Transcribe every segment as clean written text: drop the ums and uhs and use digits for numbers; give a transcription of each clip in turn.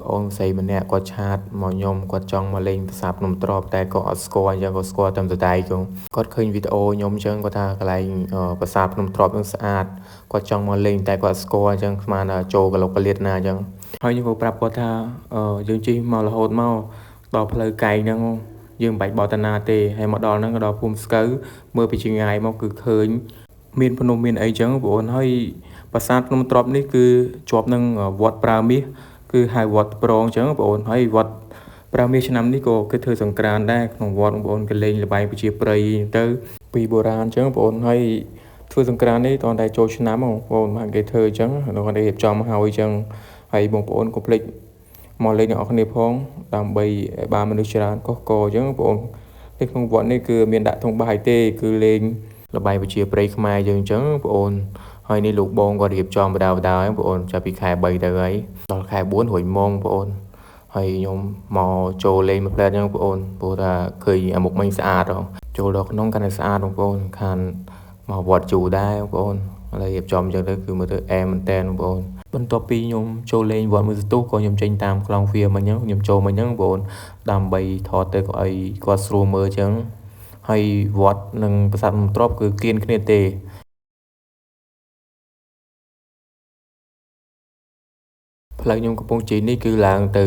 អូនស្រីម្នាក់គាត់ឆាតមកខ្ញុំគាត់ចង់មកលេងប្រាសាទភ្នំទ្របតែគាត់អត់ស្គាល់អញ្ចឹងគាត់ស្គាល់តែម្ដាយគាត់ឃើញវីដេអូខ្ញុំអញ្ចឹងគាត់ថាកន្លែងប្រាសាទភ្នំទ្របនឹងស្អាតគាត់ចង់មកលេងតែគាត់ស្គាល់អញ្ចឹងស្មានចូលកលុកកលៀតណាអញ្ចឹងហើយខ្ញុំក៏ប្រាប់គាត់ថាយើងជិះមករហូតមកដល់ផ្លូវកែងហ្នឹងយើងមិនបាច់បោះតាណាទេហើយមកដល់ហ្នឹងក៏ដល់ភូមិស្កូវមើលពីចម្ងាយមកគឺឃើញមានភ្នំមានអីចឹងបងប្អូនហើយប្រាសាទភ្នំទ្របនេះគឺជាប់នឹងវត្តប្រើមាសគឺហៅវត្តប្រងអញ្ចឹងបងប្អូនហើយវត្តប្រើមាសឆ្នាំនេះក៏គេធ្វើសង្ក្រាន្តដែរក្នុងវត្តបងប្អូនគេលេងល្បែងប្រជាប្រិយទៅពីបុរាណអញ្ចឹងបងប្អូនហើយធ្វើសង្ក្រាន្តនេះតោះតែចូលឆ្នាំបងប្អូនមកគេធ្វើអញ្ចឹងគាត់រៀបចំហើយអញ្ចឹងហើយបងប្អូនកុំភ្លេចមកលេងទាំងអស់គ្នាផងដើម្បីឲ្យបានមនុស្សច្រើនកុះកអញ្ចឹងបងប្អូននៅក្នុងវត្តនេះគឺមានដាក់ធុងបាយទេគឺលេងល្បែងប្រជាប្រិយខ្មែរយើងអញ្ចឹងបងប្អូនហើយនេះលោកបងក៏រៀបចំបដាហើយបងប្អូនចាប់ពីខែ3ទៅហើយដល់ខែ4រួចម៉ោងបងប្អូនហើយខ្ញុំមកចូលលេងមួយផ្លែតអញ្ចឹងបងប្អូនព្រោះថាឃើញអាមុខមិញស្អាតហ៎ចូលដល់ក្នុងកាន់តែស្អាតបងប្អូនខានមកវត្តជូរដែរបងប្អូនហើយរៀបចំអញ្ចឹងទៅគឺមើលទៅអែមមែនតើបងប្អូនបន្ទាប់ពីខ្ញុំចូលលេងវត្តមួយសន្ទុះក៏ខ្ញុំចេញតាមខ្លងវាមិញហ្នឹងខ្ញុំចូលមិញហ្នឹងបងប្អូនដើម្បីថតទៅក៏ឲ្យគាត់ស្រួលមើលអញ្ចឹងហើយវត្តនិងប្រាសាទភ្នំទ្របគឺគៀនគ្នាទេផ្លូវខ្ញុំកំពង់ជីនេះគឺឡើងទៅ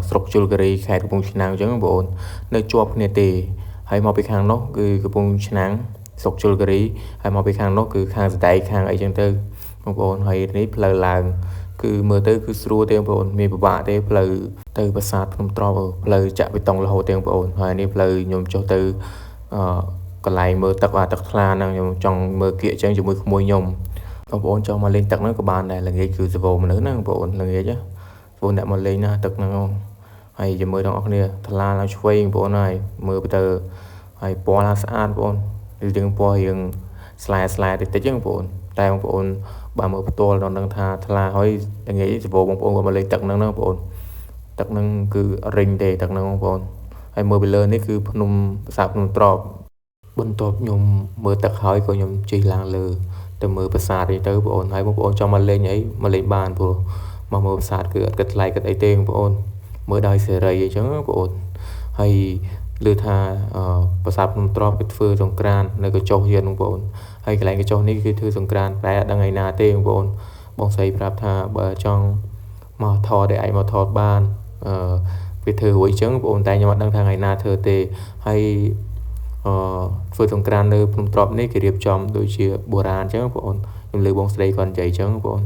ស្រុកជលគិរីខេត្តកំពង់ឆ្នាំងអញ្ចឹងបងប្អូននៅជាប់គ្នាទេហើយមកពីខាងនោះគឺកំពង់ឆ្នាំងស្រុកជលគិរីហើយមកពីខាងនោះគឺខាងសដែកខាងអីចឹងទៅបងប្អូនហើយនេះផ្លូវឡើងគឺមើលទៅគឺស្រួលទេបងប្អូនមានពិបាកទេផ្លូវទៅប្រាសាទភ្នំទ្របផ្លូវចាក់បេតុងរហូតទេបងប្អូនហើយនេះផ្លូវខ្ញុំចុះទៅកន្លែងមើលទឹកទឹកថ្លាហ្នឹងខ្ញុំចង់មើលគៀកចឹងជាមួយក្មួយខ្ញុំបងប្អូនចង់មកលេងទឹកហ្នឹងក៏បានដែរល្ងាចគឺសវោមនុស្សហ្នឹងបងប្អូនល្ងាចព្រោះអ្នកមកលេងណាទឹកហ្នឹងហើយជាមួយទាំងអស់គ្នាថ្លាឡើងឆ្វេងបងប្អូនហើយមើលទៅហើយពណ៌ឡើងស្អាតបងប្អូនរឿងពណ៌រឿងស្លែតិចតិចហ្នឹងបងប្អូនតែបងប្អូនបើមើលផ្ទាល់ដល់នឹងថាថ្លាហើយល្ងាចសវោបងប្អូនក៏មកលេងទឹកហ្នឹងបងប្អូនទឹកហ្នឹងគឺរិញទេទឹកហ្នឹងបងប្អូនហើយមើលពីលើនេះគឺភ្នំប្រាសាទភ្នំទ្របបន្ទាប់ខ្ញុំមើលទឹកហើយក៏ខ្ញុំជិះឡើងលើទៅមើលប្រាសាទនេះទៅបងប្អូនហើយបងប្អូនចង់មកលេងអីមកលេងបានព្រោះមកមើលប្រាសាទគឺអត់គិតថ្លៃគិតអីទេបងប្អូនមើលដោយសេរីអញ្ចឹងបងប្អូនហើយឮថាប្រាសាទភ្នំទ្របគេធ្វើសង្ក្រាន្តនៅកញ្ចុះទៀតបងប្អូនហើយកន្លែងកញ្ចុះនេះគឺធ្វើសង្ក្រាន្តតែអត់ដឹងថ្ងៃណាទេបងប្អូនបងស្រីប្រាប់ថាបើចង់មកថតឲ្យឯងមកថតបានវាធ្វើរួចអញ្ចឹងបងប្អូនតែខ្ញុំអត់ដឹងថាថ្ងៃណាធ្វើទេហើយធ្វើសង្ក្រាន្តនៅភ្នំទ្របនេះគេរៀបចំដូចជាបុរាណអញ្ចឹងបងប្អូនខ្ញុំលើបងស្រីគាត់និយាយអញ្ចឹងបងប្អូន